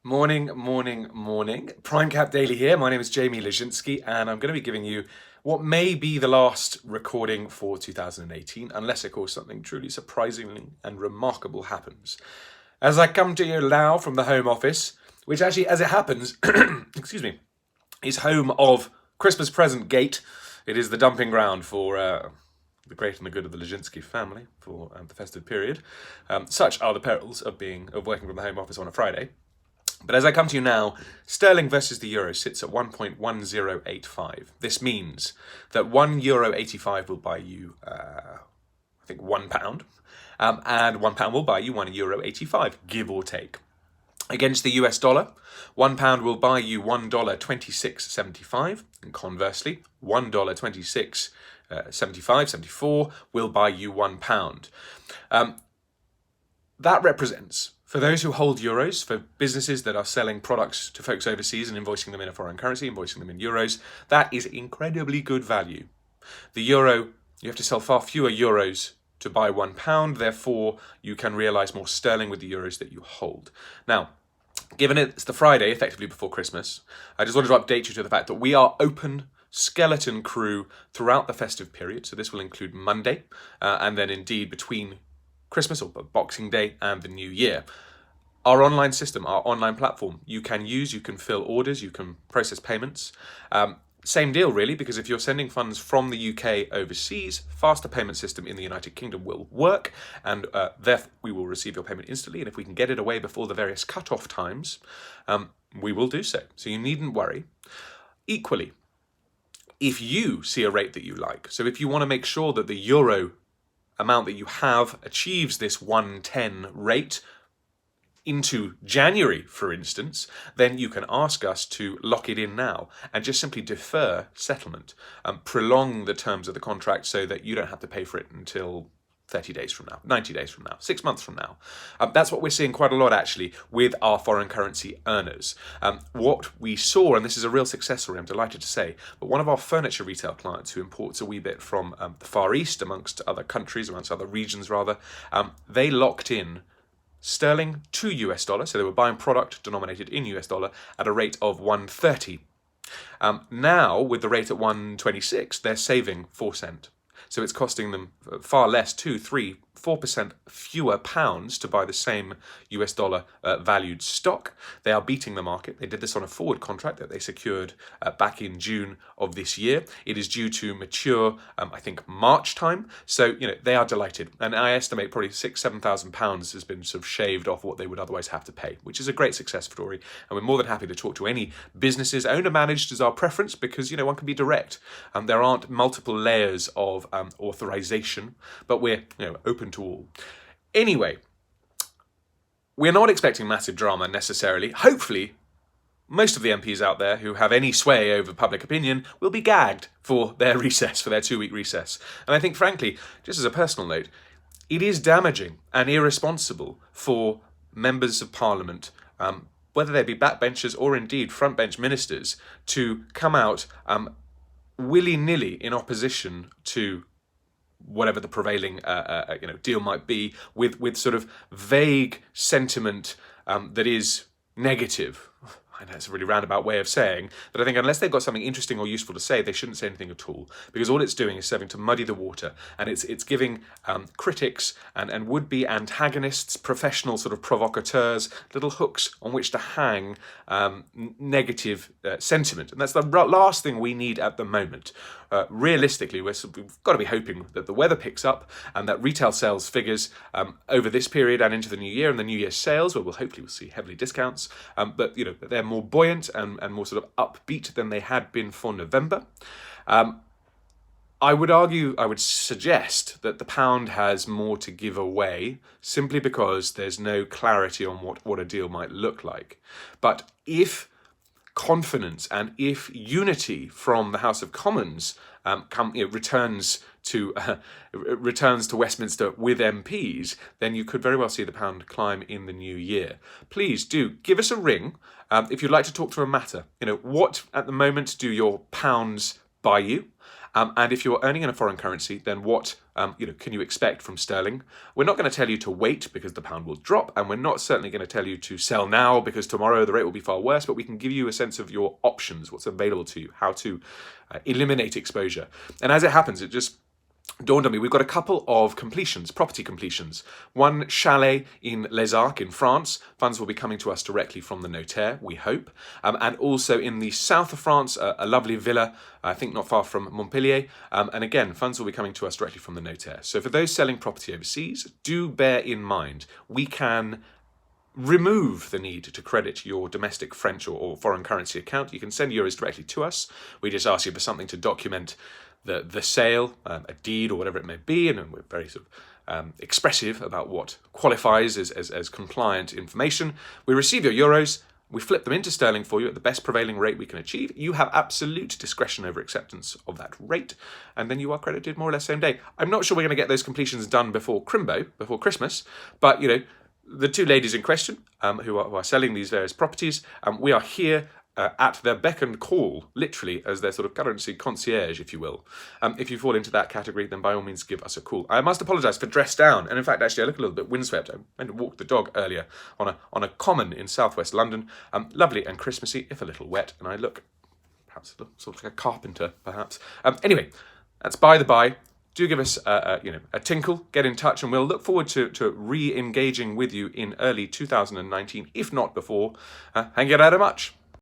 Morning, morning, morning. PrimeCap Daily here. My name is Jamie Lezinski, and I'm going to be giving you what may be the last recording for 2018, unless, of course, something truly surprising and remarkable happens. As I come to you now from the Home Office, which actually, as it happens, excuse me, is home of Christmas Present Gate. It is the dumping ground for the great and the good of the Lezinski family for the festive period. Such are the perils of working from the Home Office on a Friday. But as I come to you now, sterling versus the euro sits at 1.1085. This means that €1.85 will buy you, I think, £1, and £1 will buy you €1.85, give or take. Against the US dollar, £1 will buy you $1.2675, and conversely, $1.2675, will buy you £1. That represents, for those who hold euros, for businesses that are selling products to folks overseas and invoicing them in a foreign currency, invoicing them in euros, that is incredibly good value. The euro, you have to sell far fewer euros to buy £1, therefore you can realise more sterling with the euros that you hold. Now, given it's the Friday, effectively before Christmas, I just wanted to update you to the fact that we are open skeleton crew throughout the festive period, so this will include Monday, and then indeed between Christmas or Boxing Day and the New Year. Our online system, our online platform, you can use, you can fill orders, you can process payments. Same deal really, because if you're sending funds from the UK overseas, faster payment system in the United Kingdom will work, and therefore we will receive your payment instantly, and if we can get it away before the various cut-off times, we will do so. So you needn't worry. Equally, if you see a rate that you like, so if you want to make sure that the euro amount that you have achieves this 110 rate into January, for instance, then you can ask us to lock it in now and just simply defer settlement and prolong the terms of the contract so that you don't have to pay for it until 30 days from now, 90 days from now, 6 months from now. That's what we're seeing quite a lot, actually, with our foreign currency earners. What we saw, and this is a real success story, I'm delighted to say, but one of our furniture retail clients who imports a wee bit from the Far East, amongst other countries, amongst other regions rather, they locked in sterling to US dollar, so they were buying product denominated in US dollar at a rate of 130. Now, with the rate at 126, they're saving 4 cents. So it's costing them far less, 2, 3, 4% fewer pounds to buy the same US dollar valued stock. They are beating the market. They did this on a forward contract that they secured back in June of this year. It is due to mature, I think, March time. So, they are delighted. And I estimate probably £6,000-7,000 has been sort of shaved off what they would otherwise have to pay, which is a great success story. And we're more than happy to talk to any businesses. Owner-managed is our preference because, one can be direct. There aren't multiple layers of authorization, but we're open to all. Anyway, we're not expecting massive drama necessarily. Hopefully, most of the MPs out there who have any sway over public opinion will be gagged for their recess, for their 2-week recess. And I think, frankly, just as a personal note, it is damaging and irresponsible for members of Parliament, whether they be backbenchers or indeed frontbench ministers, to come out willy-nilly in opposition to whatever the prevailing deal might be, with sort of vague sentiment that is negative. I know it's a really roundabout way of saying, but I think unless they've got something interesting or useful to say, they shouldn't say anything at all, because all it's doing is serving to muddy the water, and it's giving critics and would-be antagonists, professional sort of provocateurs, little hooks on which to hang negative sentiment. And that's the last thing we need at the moment. Realistically, we've got to be hoping that the weather picks up and that retail sales figures over this period and into the new year, and the New Year's sales, where we'll hopefully see heavily discounts, but they're more buoyant and more sort of upbeat than they had been for November. I would suggest that the pound has more to give away simply because there's no clarity on what a deal might look like. But if confidence and if unity from the House of Commons returns to Westminster with MPs, then you could very well see the pound climb in the new year. Please do give us a ring if you'd like to talk through a matter. What at the moment do your pounds buy you? And if you're earning in a foreign currency, then what can you expect from sterling? We're not going to tell you to wait because the pound will drop, and we're not certainly going to tell you to sell now because tomorrow the rate will be far worse, but we can give you a sense of your options, what's available to you, how to eliminate exposure. And as it happens, it just dawned on me, we've got a couple of completions, property completions. One chalet in Les Arcs in France. Funds will be coming to us directly from the notaire, we hope. And also in the south of France, a lovely villa, I think not far from Montpellier. And again, funds will be coming to us directly from the notaire. So for those selling property overseas, do bear in mind, we can remove the need to credit your domestic French or foreign currency account. You can send euros directly to us. We just ask you for something to document the sale, a deed or whatever it may be, and we're very sort of expressive about what qualifies as compliant information. We receive your euros, we flip them into sterling for you at the best prevailing rate we can achieve. You have absolute discretion over acceptance of that rate, and then you are credited more or less same day. I'm not sure we're going to get those completions done before Christmas, but the two ladies in question who are selling these various properties, we are here at their beck and call, literally, as their sort of currency concierge, if you will. If you fall into that category, then by all means give us a call. I must apologise for dress down, and in fact, actually, I look a little bit windswept. I went to walk the dog earlier on a common in southwest London, lovely and Christmassy, if a little wet, and I look perhaps sort of like a carpenter, perhaps. Anyway, that's by the by. Do give us a tinkle, get in touch, and we'll look forward to re-engaging with you in early 2019, if not before. Thank you very much.